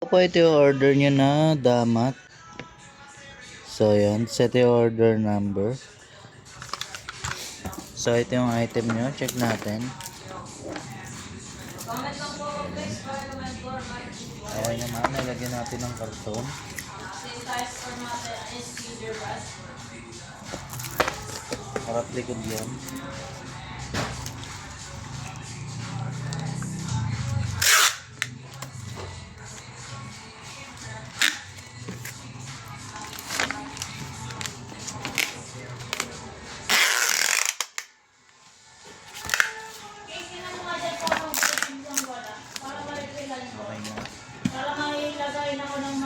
po, ito yung order nyo na damat. So, yan. Set yung order number. So, ito yung item nyo. Check natin. Okay naman. Nalagyan natin ng karton. Harap likod yan.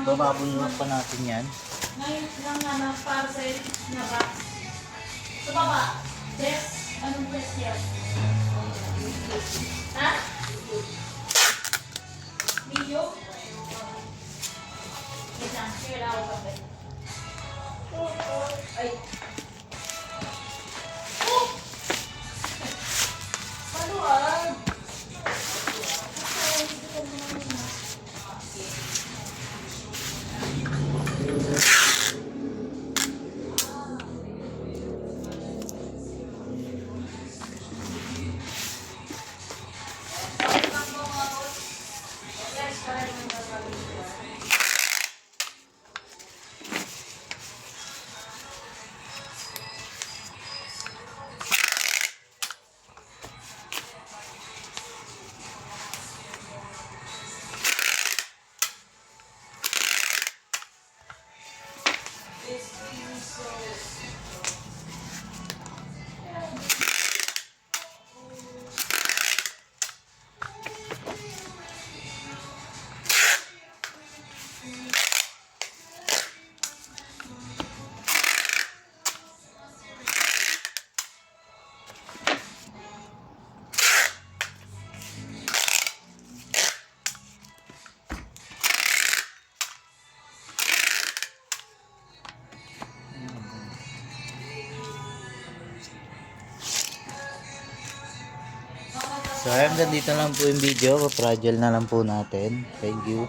Bababulok pa natin yan. Ngayon lang na parcel na box. Sa baba, Jess, anong press yan? Ha? Video? Wait lang, share ako kapit. Ay. Oh! Paluan! So, hanggang dito lang po yung video. Fragile na lang po natin. Thank you.